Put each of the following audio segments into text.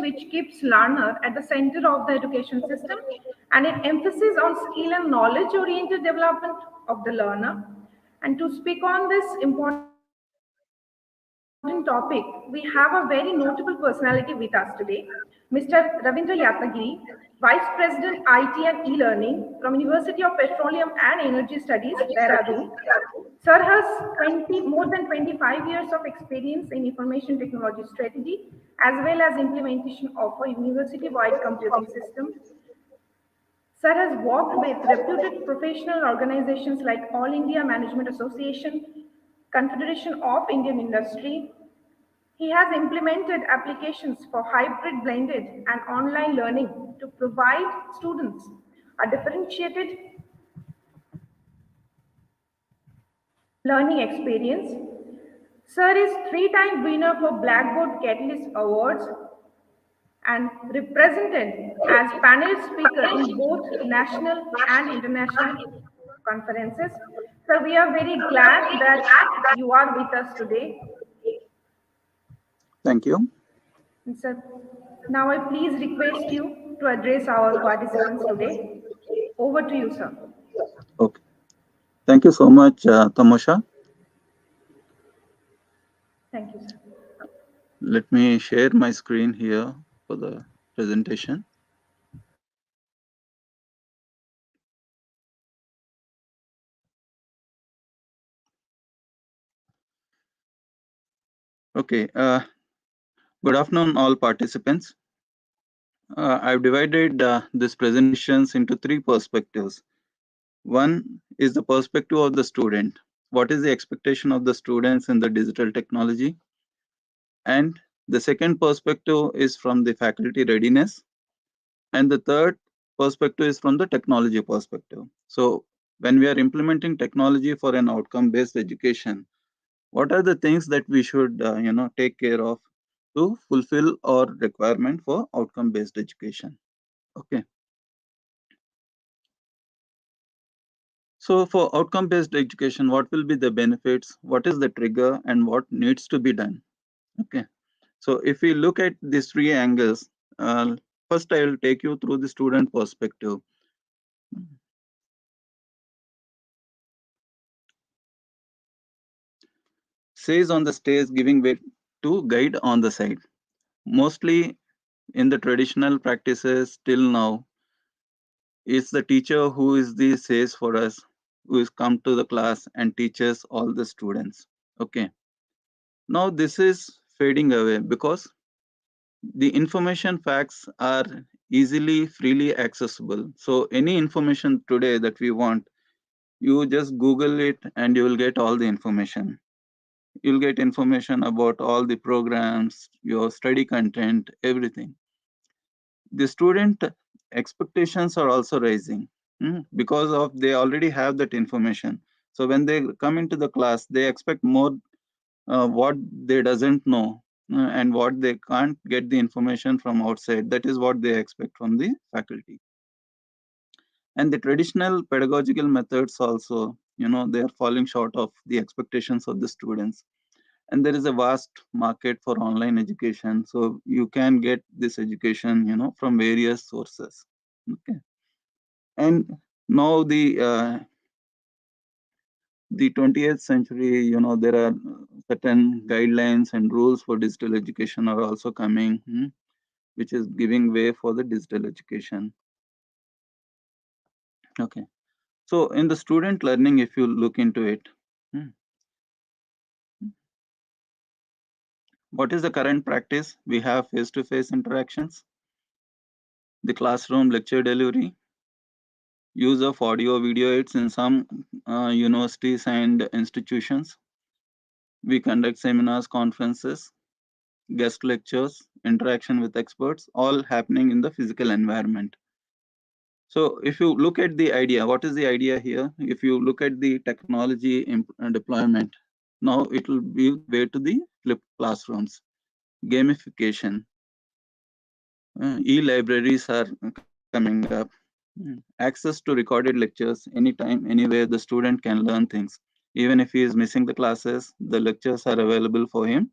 which keeps learner at the center of the education system and an emphasis on skill and knowledge-oriented development of the learner. And to speak on this important topic, we have a very notable personality with us today, Mr. Ravindra Yatagiri, Vice President IT and E-Learning from University of Petroleum and Energy Studies, Dehradun. Sir has more than 25 years of experience in information technology strategy as well as implementation of a university-wide computing system. Sir has worked with reputed professional organizations like All India Management Association, Confederation of Indian Industry. He has implemented applications for hybrid blended and online learning to provide students a differentiated learning experience. Sir is three-time winner for Blackboard Catalyst Awards and represented as panel speaker in both national and international conferences. So we are very glad that you are with us today. Thank you. And sir, now I please request you to address our participants today. Over to you, sir. Okay. Thank you so much, Tamasha. Thank you, sir. Let me share my screen here for the presentation. Okay. Good afternoon, all participants. I've divided this presentations into three perspectives. One is the perspective of the student. What is the expectation of the students in the digital technology? And the second perspective is from the faculty readiness. And the third perspective is from the technology perspective. So when we are implementing technology for an outcome-based education, what are the things that we should take care of to fulfill our requirement for outcome-based education? Okay. So for outcome-based education, what will be the benefits? What is the trigger and what needs to be done? Okay. So if we look at these three angles, first I will take you through the student perspective. Says on the stage, giving way to guide on the side. Mostly in the traditional practices till now, it's the teacher who is the says for us, who is come to the class and teaches all the students. Okay. Now this is fading away because the information facts are easily, freely accessible. So any information today that we want, you just Google it and you will get all the information. You'll get information about all the programs, your study content, everything. The student expectations are also rising because of they already have that information. So when they come into the class, they expect more what they doesn't know and what they can't get the information from outside. That is what they expect from the faculty. And the traditional pedagogical methods also, they are falling short of the expectations of the students. And there is a vast market for online education, so you can get this education from various sources. Okay. And now the 20th century, there are certain guidelines and rules for digital education are also coming, which is giving way for the digital education. Okay. So in the student learning, if you look into it, what is the current practice? We have face-to-face interactions, the classroom lecture delivery, use of audio video aids in some universities and institutions. We conduct seminars, conferences, guest lectures, interaction with experts, all happening in the physical environment. So if you look at the idea, what is the idea here? If you look at the technology deployment, now it will be way to the flipped classrooms, gamification, e-libraries are coming up, access to recorded lectures anytime, anywhere the student can learn things. Even if he is missing the classes, the lectures are available for him.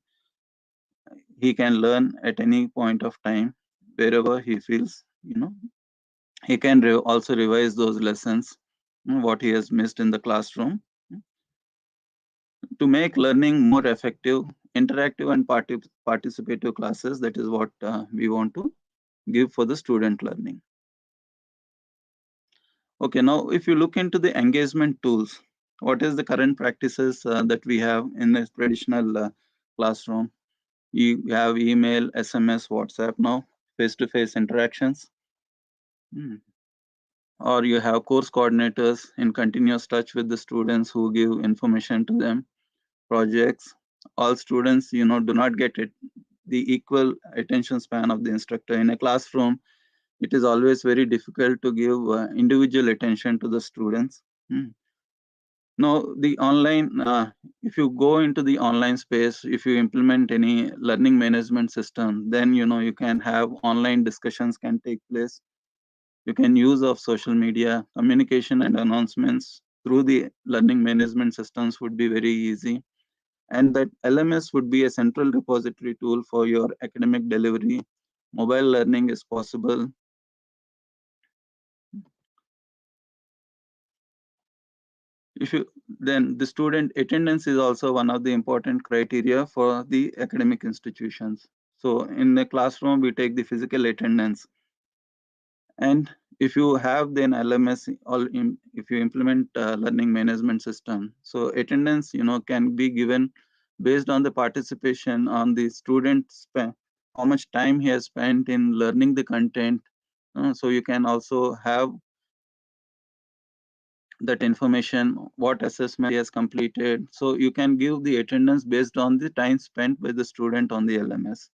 He can learn at any point of time wherever he feels, he can also revise those lessons, what he has missed in the classroom, to make learning more effective, interactive and participative classes. That is what we want to give for the student learning. Okay, now if you look into the engagement tools, what is the current practices that we have in a traditional classroom? You have email, SMS, WhatsApp now, face-to-face interactions. Or you have course coordinators in continuous touch with the students who give information to them, projects. All students, do not get it, the equal attention span of the instructor. In a classroom, it is always very difficult to give individual attention to the students. Now, the online, if you go into the online space, if you implement any learning management system, then you can have online discussions can take place. You can use of social media, communication and announcements through the learning management systems would be very easy. And that LMS would be a central repository tool for your academic delivery. Mobile learning is possible. Then the student attendance is also one of the important criteria for the academic institutions. So in the classroom, we take the physical attendance. And if you have then LMS, if you implement learning management system, so attendance, can be given based on the participation on the student how much time he has spent in learning the content. So you can also have that information, what assessment he has completed. So you can give the attendance based on the time spent by the student on the LMS.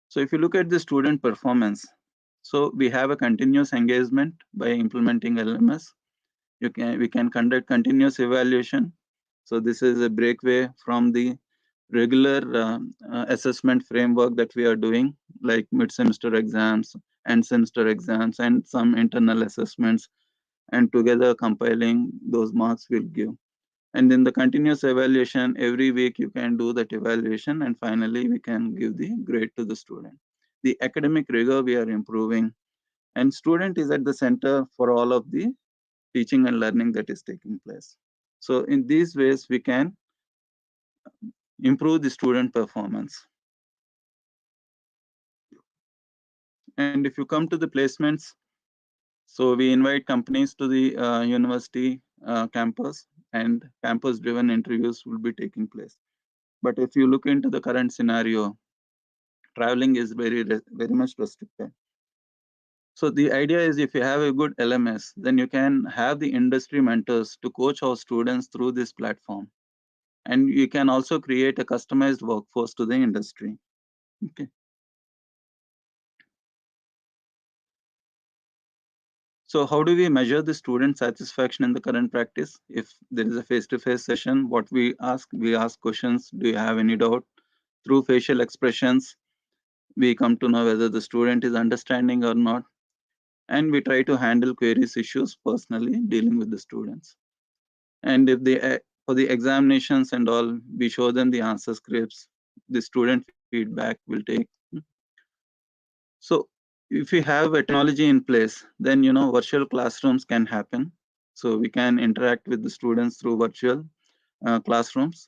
So if you look at the student performance, so we have a continuous engagement by implementing LMS. We can conduct continuous evaluation. So this is a breakaway from the regular assessment framework that we are doing, like mid-semester exams, end semester exams, and some internal assessments, and together compiling those marks will give. And in the continuous evaluation, every week you can do that evaluation, and finally we can give the grade to the student. The academic rigor we are improving, and student is at the center for all of the teaching and learning that is taking place. So in these ways, we can improve the student performance. And if you come to the placements, so we invite companies to the university campus, and campus-driven interviews will be taking place. But if you look into the current scenario, traveling is very much restricted. So the idea is, if you have a good LMS, then you can have the industry mentors to coach our students through this platform. And you can also create a customized workforce to the industry. Okay. So how do we measure the student satisfaction in the current practice? If there is a face-to-face session, what we ask questions. Do you have any doubt? Through facial expressions, we come to know whether the student is understanding or not. And we try to handle queries issues personally, dealing with the students. And if they, for the examinations and all, we show them the answer scripts, the student feedback will take. So if we have a technology in place, then virtual classrooms can happen. So we can interact with the students through virtual classrooms.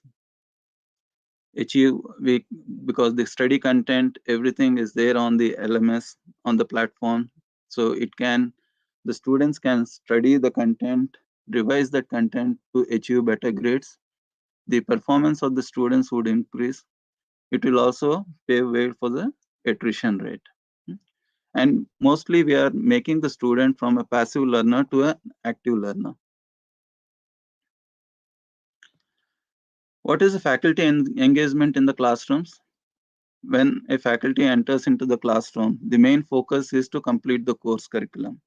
Because the study content, everything is there on the LMS, on the platform. So the students can study the content, revise that content to achieve better grades. The performance of the students would increase. It will also pave way for the attrition rate. And mostly we are making the student from a passive learner to an active learner. What is the faculty engagement in the classrooms? When a faculty enters into the classroom, the main focus is to complete the course curriculum.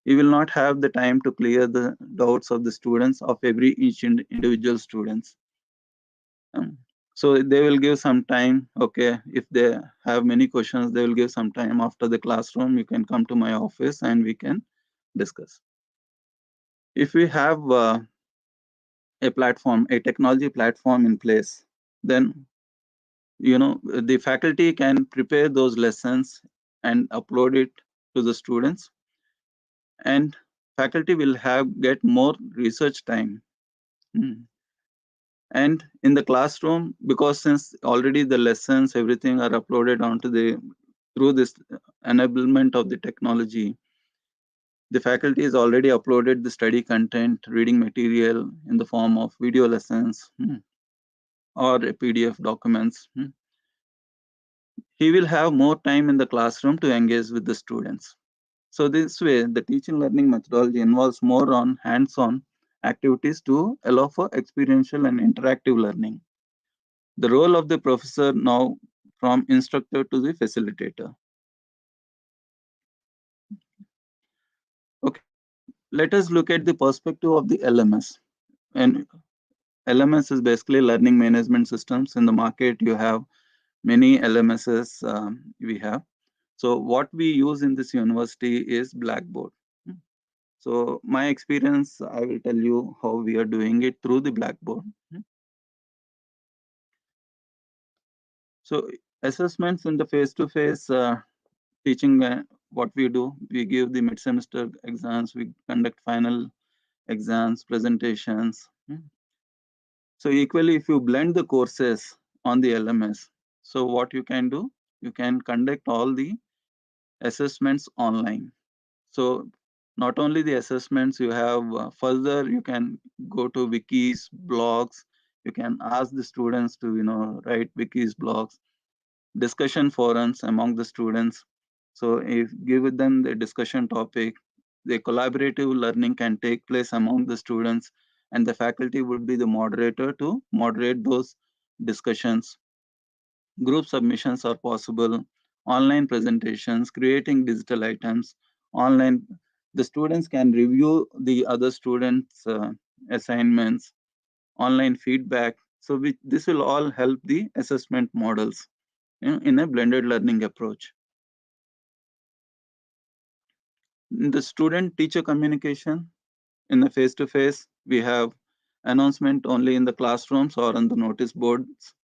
You will not have the time to clear the doubts of the students, of each individual students. So they will give some time. Okay, if they have many questions, they will give some time after the classroom. You can come to my office and we can discuss. If we have a technology platform in place, then the faculty can prepare those lessons and upload it to the students, and faculty will have get more research time. Mm. And in the classroom, because since already the lessons, everything are uploaded onto the through this enablement of the technology, the faculty has already uploaded the study content, reading material in the form of video lessons, or PDF documents. He will have more time in the classroom to engage with the students. So this way, the teaching learning methodology involves more on hands-on activities to allow for experiential and interactive learning. The role of the professor now from instructor to the facilitator. Okay, let us look at the perspective of the LMS. And LMS is basically learning management systems. In the market, you have many LMSs we have. So what we use in this university is Blackboard. So my experience, I will tell you how we are doing it through the Blackboard. So assessments in the face-to-face teaching, what we do, we give the mid-semester exams, we conduct final exams, presentations. So equally, if you blend the courses on the LMS, so what you can do, you can conduct all the assessments online. So not only the assessments, you have further, you can go to wikis, blogs, you can ask the students to, write wikis, blogs, discussion forums among the students. So if give them the discussion topic, the collaborative learning can take place among the students, and the faculty would be the moderator to moderate those discussions. Group submissions are possible, online presentations, creating digital items, online. The students can review the other students' assignments, online feedback. So this will all help the assessment models in a blended learning approach. In the student-teacher communication, in the face-to-face, we have announcement only in the classrooms or on the notice boards.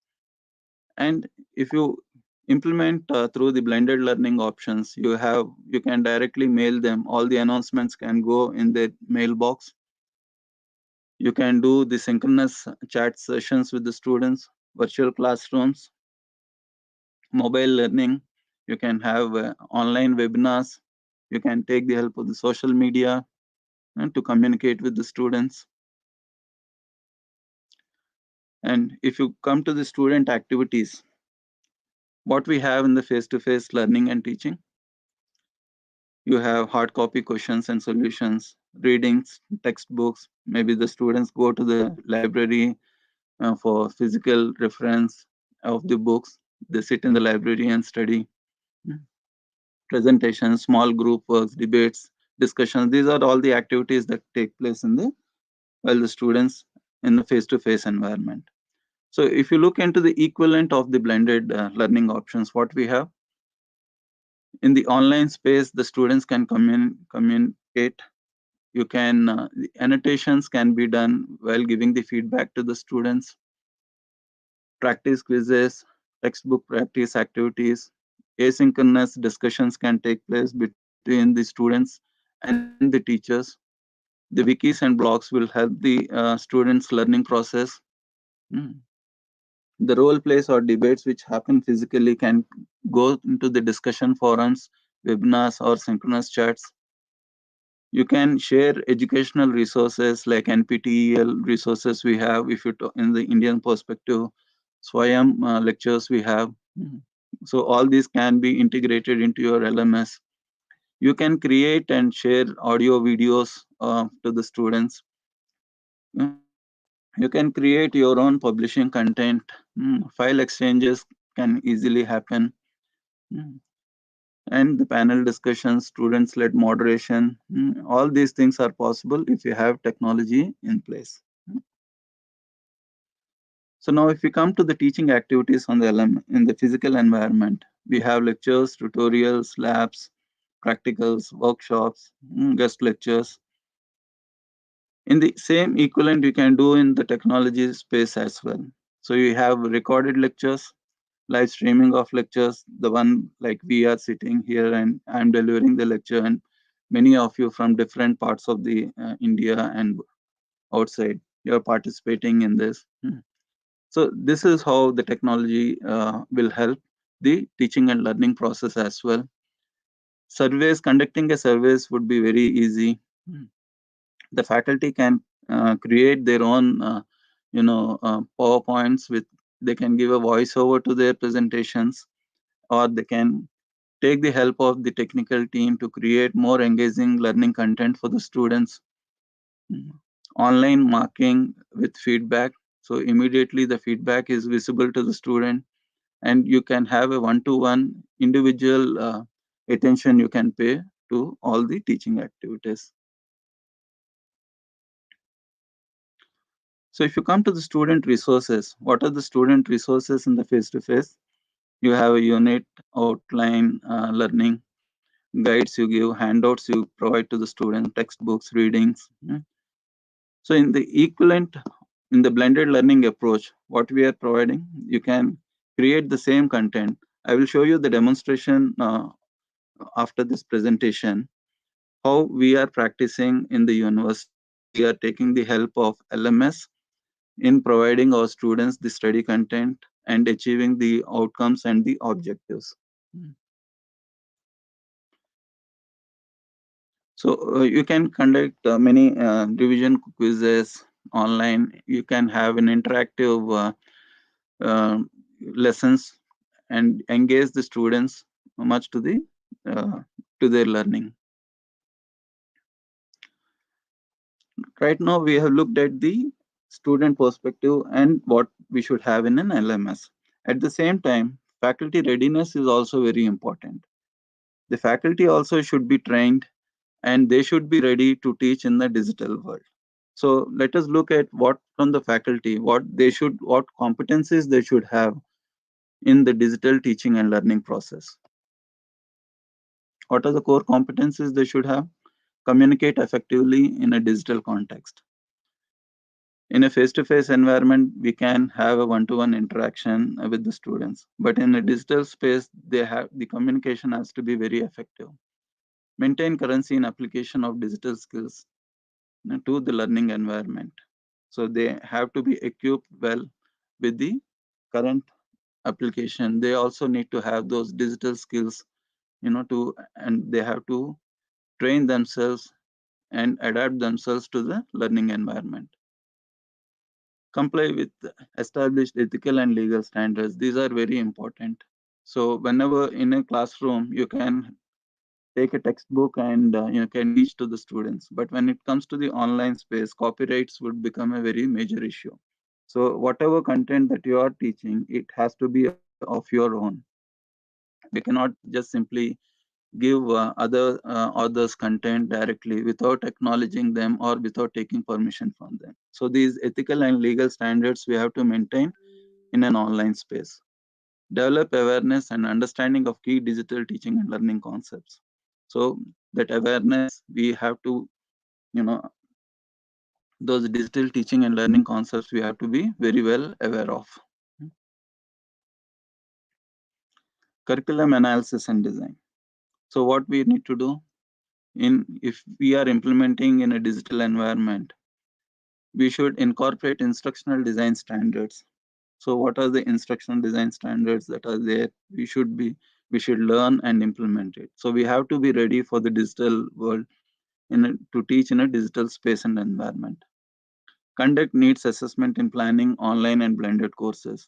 And if you implement through the blended learning options, you can directly mail them. All the announcements can go in the mailbox. You can do the synchronous chat sessions with the students, virtual classrooms, mobile learning. You can have online webinars. You can take the help of the social media to communicate with the students. And if you come to the student activities, what we have in the face-to-face learning and teaching, you have hard copy questions and solutions, readings, textbooks. Maybe the students go to the library for physical reference of the books. They sit in the library and study. Presentations, small group works, debates, discussions. These are all the activities that take place while the students in the face-to-face environment. So if you look into the equivalent of the blended learning options, what we have in the online space, the students can communicate. You can the annotations can be done while giving the feedback to the students. Practice quizzes, textbook practice activities, asynchronous discussions can take place between the students and the teachers. The wikis and blogs will help the students' learning process. Mm. The role plays or debates which happen physically can go into the discussion forums, webinars, or synchronous chats. You can share educational resources like NPTEL resources we have if you in the Indian perspective, Swayam lectures we have. So all these can be integrated into your LMS. You can create and share audio videos to the students. You can create your own publishing content. File exchanges can easily happen. And the panel discussions, students-led moderation, all these things are possible if you have technology in place. So now if we come to the teaching activities on the in the physical environment, we have lectures, tutorials, labs, practicals, workshops, guest lectures. In the same equivalent you can do in the technology space as well. So you have recorded lectures, live streaming of lectures, the one like we are sitting here and I'm delivering the lecture, and many of you from different parts of the India and outside, you're participating in this. So this is how the technology will help the teaching and learning process as well. Surveys, conducting a surveys would be very easy. The faculty can create their own, PowerPoints with, they can give a voiceover to their presentations, or they can take the help of the technical team to create more engaging learning content for the students. Mm. Online marking with feedback. So immediately the feedback is visible to the student, and you can have a one-to-one individual attention you can pay to all the teaching activities. So if you come to the student resources, what are the student resources in the face-to-face? You have a unit, outline, learning, guides you give, handouts you provide to the student, textbooks, readings. So in the equivalent, in the blended learning approach, what we are providing, you can create the same content. I will show you the demonstration after this presentation, how we are practicing in the university, how we are taking the help of LMS in providing our students the study content and achieving the outcomes and the objectives. So you can conduct many revision quizzes online. You can have an interactive lessons and engage the students much uh, to their learning. Right now, we have looked at the student perspective and what we should have in an LMS. At the same time, faculty readiness is also very important. The faculty also should be trained and they should be ready to teach in the digital world. So let us look at what from the faculty, what competencies they should have in the digital teaching and learning process. What are the core competencies they should have? Communicate effectively in a digital context. In a face-to-face environment, we can have a one-to-one interaction with the students. But in a digital space, the communication has to be very effective. Maintain currency in application of digital skills to the learning environment. So they have to be equipped well with the current application. They also need to have those digital skills, and they have to train themselves and adapt themselves to the learning environment. Comply with established ethical and legal standards. These are very important. So whenever in a classroom, you can take a textbook and you can teach to the students. But when it comes to the online space, copyrights would become a very major issue. So whatever content that you are teaching, it has to be of your own. We cannot just simply give others content directly without acknowledging them or without taking permission from them. So these ethical and legal standards we have to maintain in an online space. Develop awareness and understanding of key digital teaching and learning concepts. So that awareness we have to, you know, those digital teaching and learning concepts we have to be very well aware of. Curriculum analysis and design. So what we need to do if we are implementing in a digital environment, we should incorporate instructional design standards. So what are the instructional design standards that are there? We should learn and implement it. So we have to be ready for the digital world to teach in a digital space and environment. Conduct needs assessment in planning online and blended courses.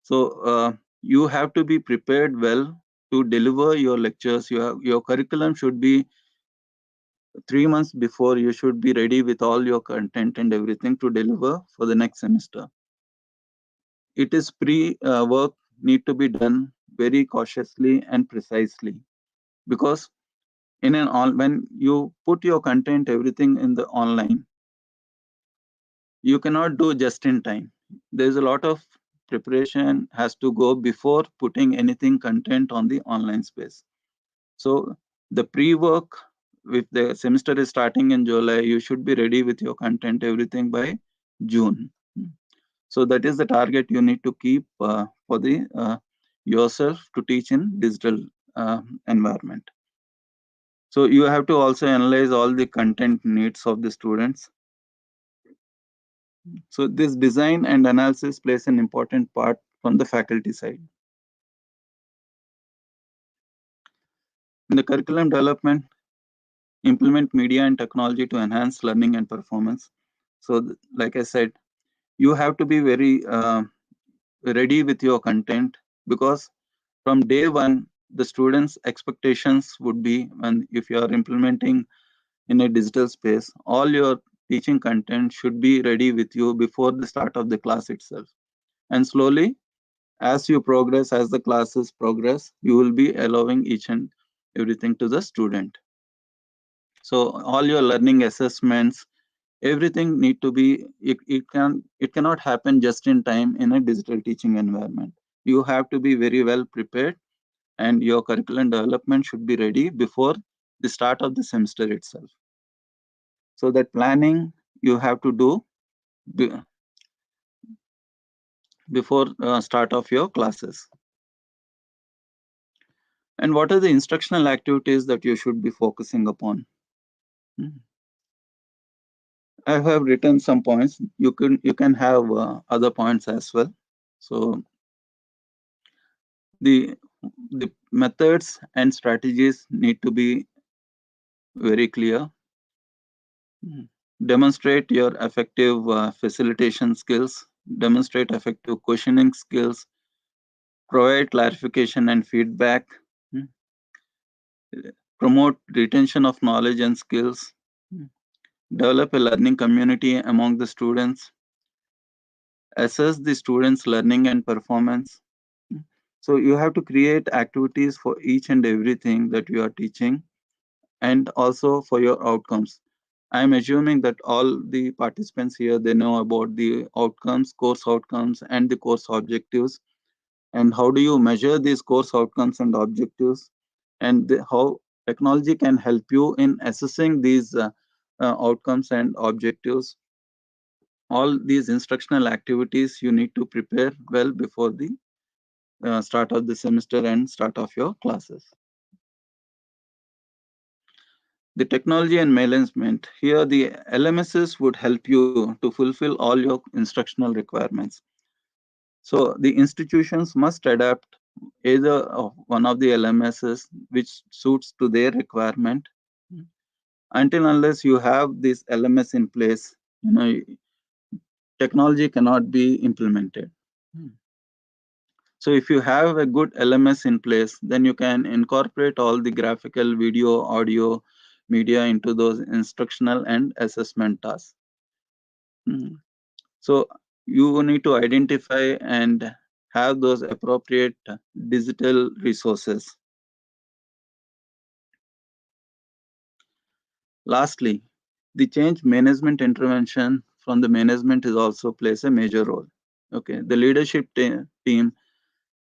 So you have to be prepared well to deliver your lectures. Your curriculum should be 3 months before. You should be ready with all your content and everything to deliver for the next semester. It is work need to be done very cautiously and precisely, because when you put your content everything in the online, you cannot do just in time. There's a lot of preparation has to go before putting anything content on the online space. So the pre-work, if the semester is starting in July, you should be ready with your content everything by June. So that is the target you need to keep for the yourself to teach in digital environment. So you have to also analyze all the content needs of the students. So this design and analysis plays an important part from the faculty side. In the curriculum development, implement media and technology to enhance learning and performance. So like I said, you have to be very ready with your content, because from day one, the students' expectations would be, when if you are implementing in a digital space, all your teaching content should be ready with you before the start of the class itself. And slowly, as you progress, as the classes progress, you will be allowing each and everything to the student. So all your learning assessments, everything need to be, it cannot happen just in time in a digital teaching environment. You have to be very well prepared, and your curriculum development should be ready before the start of the semester itself. So that planning you have to do before start of your classes. And what are the instructional activities that you should be focusing upon? Hmm. I have written some points. You can have other points as well. So the the methods and strategies need to be very clear. Mhm. Demonstrate your effective facilitation skills, demonstrate effective questioning skills, provide clarification and feedback, mm, promote retention of knowledge and skills, mm, develop a learning community among the students, assess the students' learning and performance. Mm. So you have to create activities for each and everything that you are teaching, and also for your outcomes. I'm assuming that all the participants here, they know about the outcomes, course outcomes, and the course objectives. And how do you measure these course outcomes and objectives? And how technology can help you in assessing these outcomes and objectives. All these instructional activities you need to prepare well before the start of the semester and start of your classes. The technology and management. Here, the LMSs would help you to fulfill all your instructional requirements. So the institutions must adapt either of one of the LMSs which suits to their requirement. Until unless you have this LMS in place, technology cannot be implemented. So if you have a good LMS in place, then you can incorporate all the graphical, video, audio, media into those instructional and assessment tasks. So you need to identify and have those appropriate digital resources. Lastly, the change management intervention from the management is also plays a major role. Okay, the leadership team,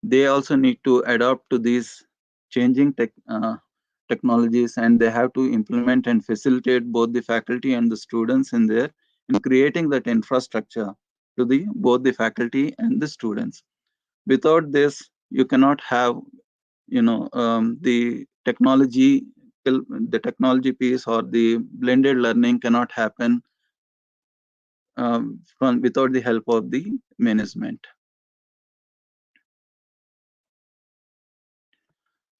they also need to adapt to these changing technologies, and they have to implement and facilitate both the faculty and the students in creating that infrastructure to the both the faculty and the students. Without this, you cannot have the technology piece or the blended learning cannot happen without the help of the management.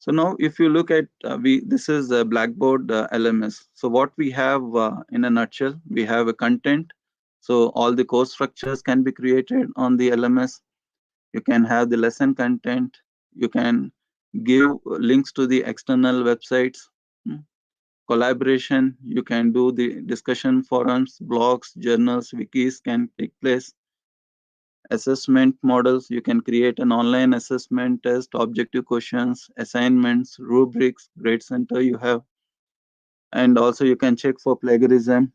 So now, if you look at this is a Blackboard LMS. So what we have in a nutshell, we have a content. So all the course structures can be created on the LMS. You can have the lesson content. You can give links to the external websites. Hmm. Collaboration, you can do the discussion forums, blogs, journals, wikis can take place. Assessment models, you can create an online assessment test, objective questions, assignments, rubrics, grade center you have. And also you can check for plagiarism.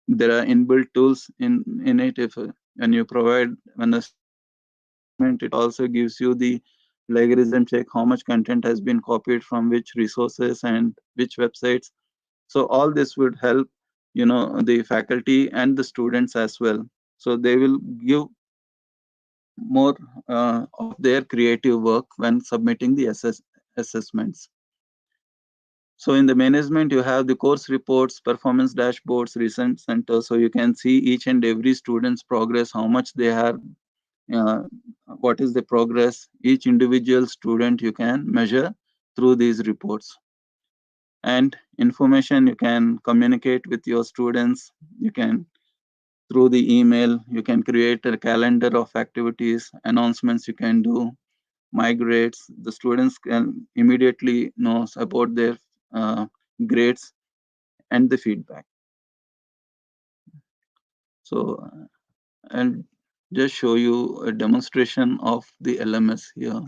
There are inbuilt tools in it. If when you provide, when the student does the assessment, it also gives you the plagiarism check, how much content has been copied from which resources and which websites. So all this would help the faculty and the students as well. So they will give more of their creative work when submitting the assessments. So in the management, you have the course reports, performance dashboards, recent center. So you can see each and every student's progress, how much they are, uh, what is the progress. Each individual student you can measure through these reports. And information you can communicate with your students. You can through the email, you can create a calendar of activities, announcements you can do, migrates. The students can immediately knows about their uh, grades and the feedback. So I'll just show you a demonstration of the LMS here.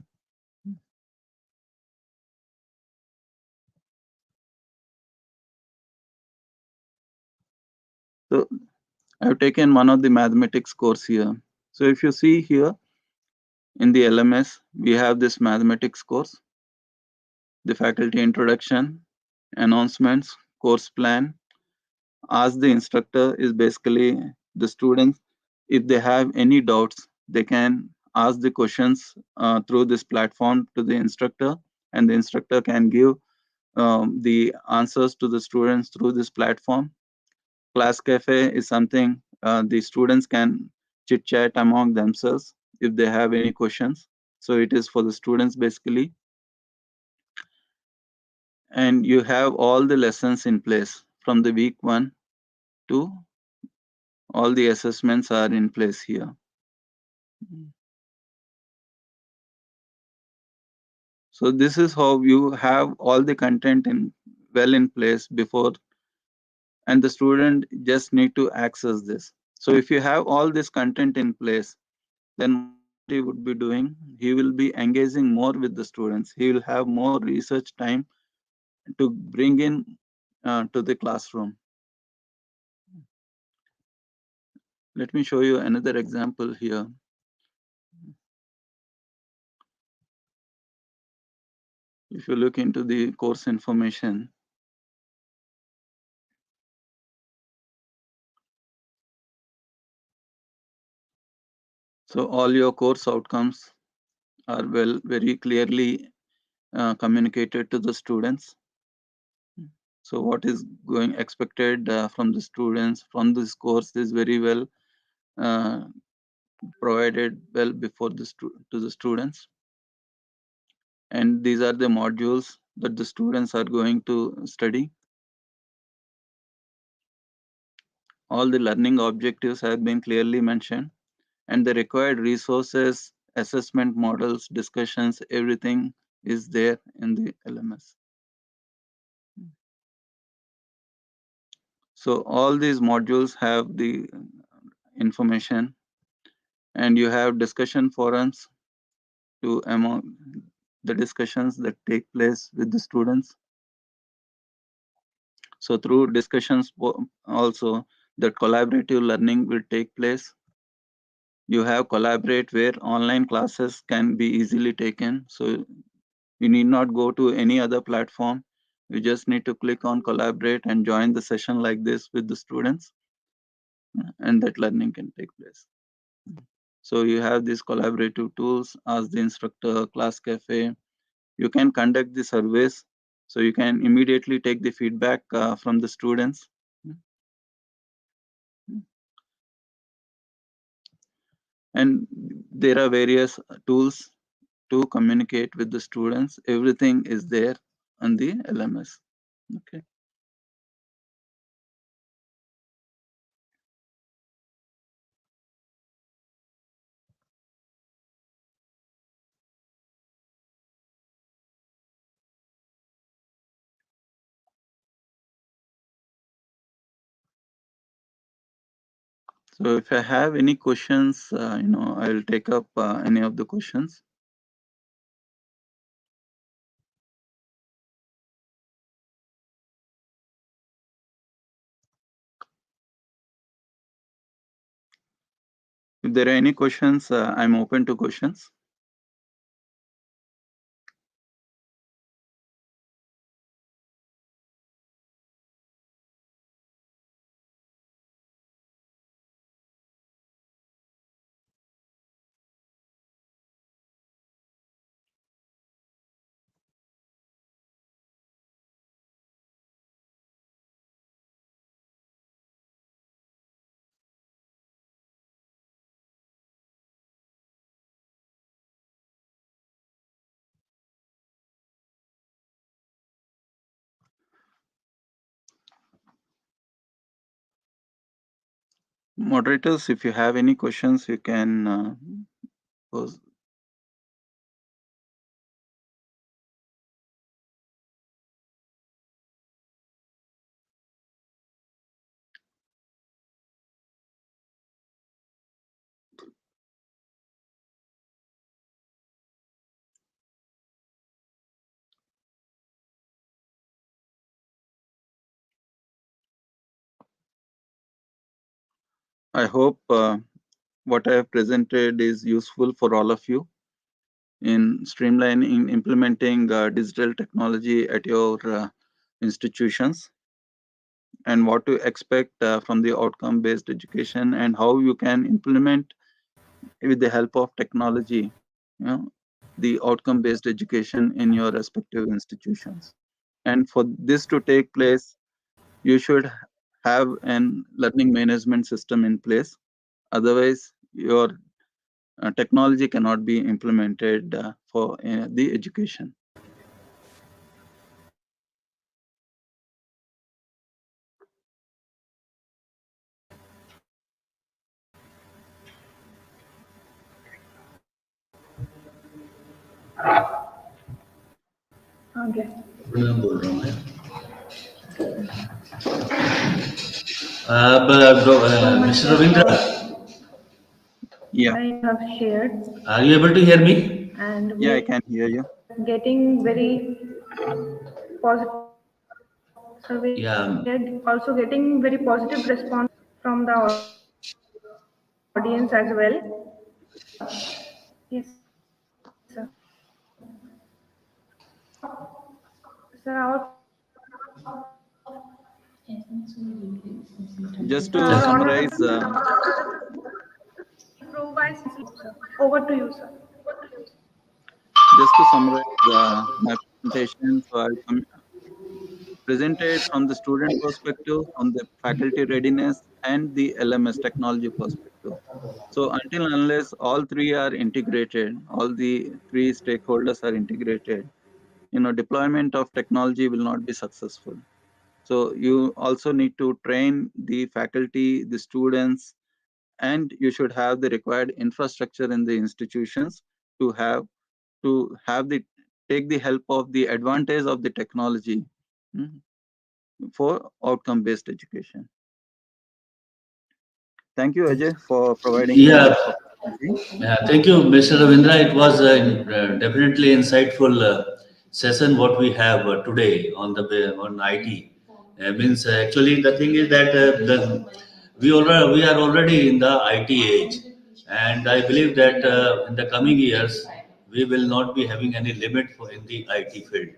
So I've taken one of the mathematics course here. So if you see here in the LMS, we have this mathematics course, the faculty introduction, announcements, course plan. Ask the instructor is basically the students, if they have any doubts, they can ask the questions through this platform to the instructor, and the instructor can give the answers to the students through this platform. Class cafe is something the students can chit chat among themselves if they have any questions. So it is for the students basically. And you have all the lessons in place from the week 1 to all the assessments are in place here. So this is how you have all the content in well in place before, and the student just need to access this. So if you have all this content in place, then what he would be doing, he will be engaging more with the students. He will have more research time to bring in to the classroom. Let me show you another example here. If you look into the course information, so all your course outcomes are very clearly communicated to the students. So what is going expected from the students from this course is very well uh, provided well before to the students. And these are the modules that the students are going to study. All the learning objectives have been clearly mentioned, and the required resources, assessment models, discussions, everything is there in the LMS. So all these modules have the information, and you have discussion forums to among the discussions that take place with the students. So through discussions also that collaborative learning will take place. You have collaborate where online classes can be easily taken. So you need not go to any other platform. You just need to click on collaborate and join the session like this with the students, and that learning can take place. So you have these collaborative tools, ask the instructor, class cafe. You can conduct the surveys. So you can immediately take the feedback from the students. And there are various tools to communicate with the students. Everything is there on the LMS. Okay. So if I have any questions, I'll take up any of the questions. If there are any questions, I'm open to questions. Moderators, if you have any questions, you can pose. I hope what I have presented is useful for all of you in streamlining implementing digital technology at your institutions, and what to expect from the outcome based education, and how you can implement with the help of technology, you know, the outcome based education in your respective institutions. And for this to take place, you should have an learning management system in place. Otherwise, your technology cannot be implemented for the education. Okay. मैं बोल रहा हूँ मैं So Mr. much Ravindra, for Yeah, the you have are shared, you able to hear me? yeah, I and can we hear you. are getting very positive. So we are Yeah, also getting very positive response from the audience as well. Yes, sir. Sir, Just sir, to our okay. summarize, improvise. Sir. Over to you, sir. my presentation. So I presented from the student perspective, from the faculty readiness, and the LMS technology perspective. So until and unless all three are integrated, all the three stakeholders are integrated, deployment of technology will not be successful. So you also need to train the faculty, the students, and you should have the required infrastructure in the institutions to have the take the help of the advantage of the technology, mm, for outcome based education. Thank you, Ajay, for providing me Yeah, this opportunity. thank you, Mr. Ravindra. It was definitely insightful session what we have today on IT. Means actually the thing is that we are already in the IT age, and I believe that in the coming years we will not be having any limit for in the IT field.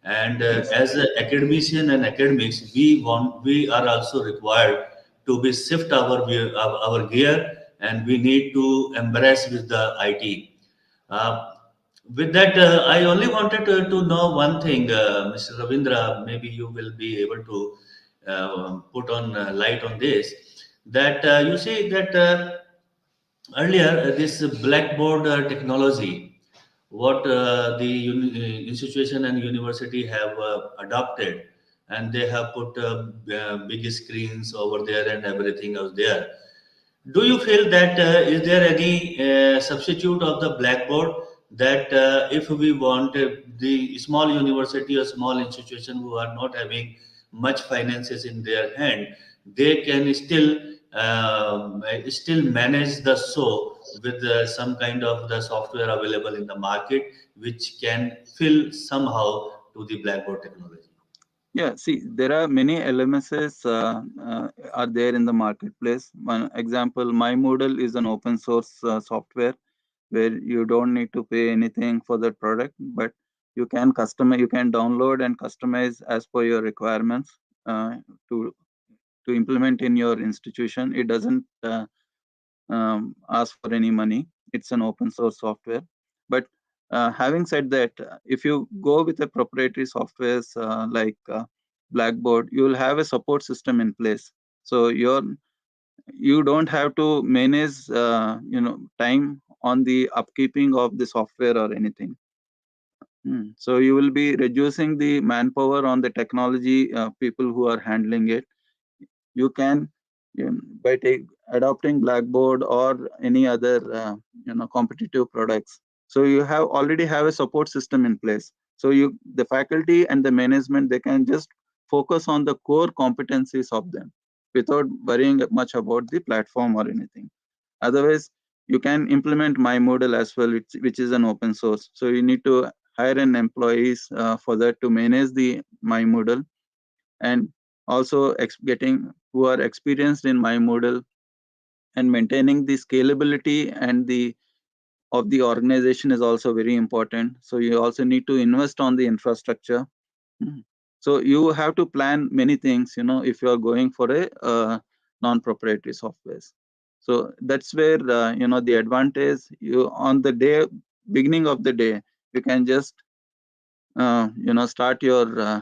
And Yes. as an academician and academics, we are also required to be shift our gear, and we need to embrace with the IT. Uh, with that, I only wanted to know one thing, Mr. Ravindra. Maybe you will be able to put on light on this. That you see that earlier this blackboard technology, what institution and university have adopted, and they have put big screens over there and everything else there. Do you feel that is there any substitute of the blackboard, that if we want the small university or small institution who are not having much finances in their hand, they can still manage the show with some kind of the software available in the market, which can fill somehow to the blackboard technology? Yeah, see, there are many LMSs are there in the marketplace. One example, my Moodle is an open source software where you don't need to pay anything for the product, but you can download and customize as per your requirements uh, to to implement in your institution. It doesn't ask for any money. It's an open source software. But having said that, if you go with a proprietary softwares Blackboard, you will have a support system in place. So you don't have to manage time on the upkeeping of the software or anything. So you will be reducing the manpower on the technology people who are handling it. You can by adopting Blackboard or any other competitive products. So you have already have a support system in place. So the faculty and the management, they can just focus on the core competencies of them without worrying much about the platform or anything. Otherwise, you can implement my model as well, which is an open source. So you need to hire an employees for that to manage the my model, and also getting who are experienced in my model, and maintaining the scalability and the of the organization is also very important. So you also need to invest on the infrastructure. Mhm. So you have to plan many things, if you are going for a non-proprietary software. So that's where the advantage, you on the beginning of the day, you can just start your uh,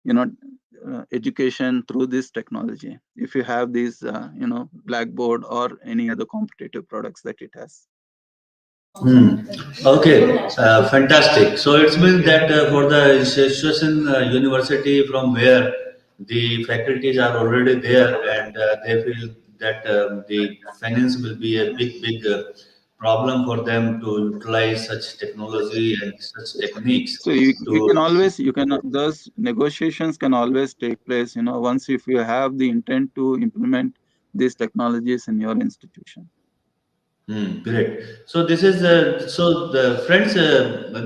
you know education through this technology if you have these Blackboard or any other competitive products that it has. Hmm. Okay, fantastic. So it's means that for the situation university from where the faculties are already there and they feel that the finance will be a big problem for them to utilize such technology and such techniques So you to. can always, those negotiations can always take place, once if you have the intent to implement these technologies in your institution. Great. So this is so the friends.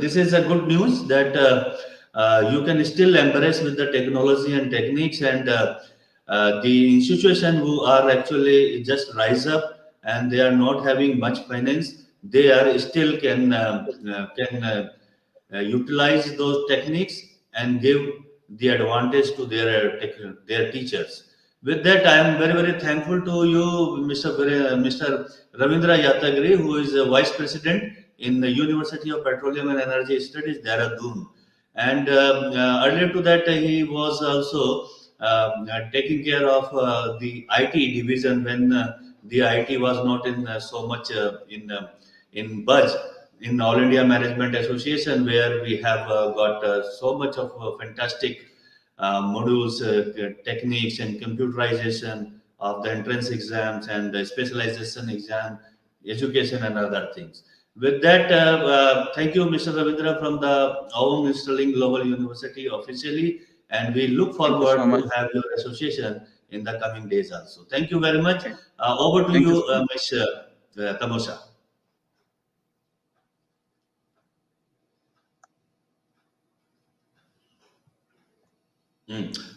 This is a good news that you can still embrace with the technology and techniques, and the institution who are actually just rise up and they are not having much finance. They are still can utilize those techniques and give the advantage to their teachers. With that, I am very thankful to you, Mr. Ravindra Yatagiri, who is a Vice President in the University of Petroleum and Energy Studies, Dehradun. And earlier to that, he was also taking care of the IT division when the IT was not in so much in buzz in All India Management Association, where we have got so much of fantastic modules, techniques, and computerization of the entrance exams and the specialization exam, education, and other things. With that, thank you, Mr. Ravindra, from the Aum Sterling Global University officially, and we look Thank you so forward much. to have your association in the coming days also. Thank you very much. Okay. Over to Thank you you, so much. Ms. Tamosa.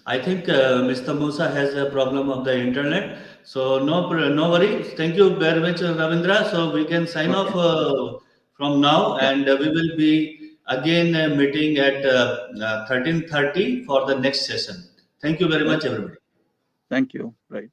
I think Mr. Musa has a problem of the internet. So no worries. Thank you very much, Ravindra. So we can sign off Okay. from now, Yeah. and we will be again meeting at 13:30 for the next session. Thank you very much, Okay. everybody. Thank you. Right.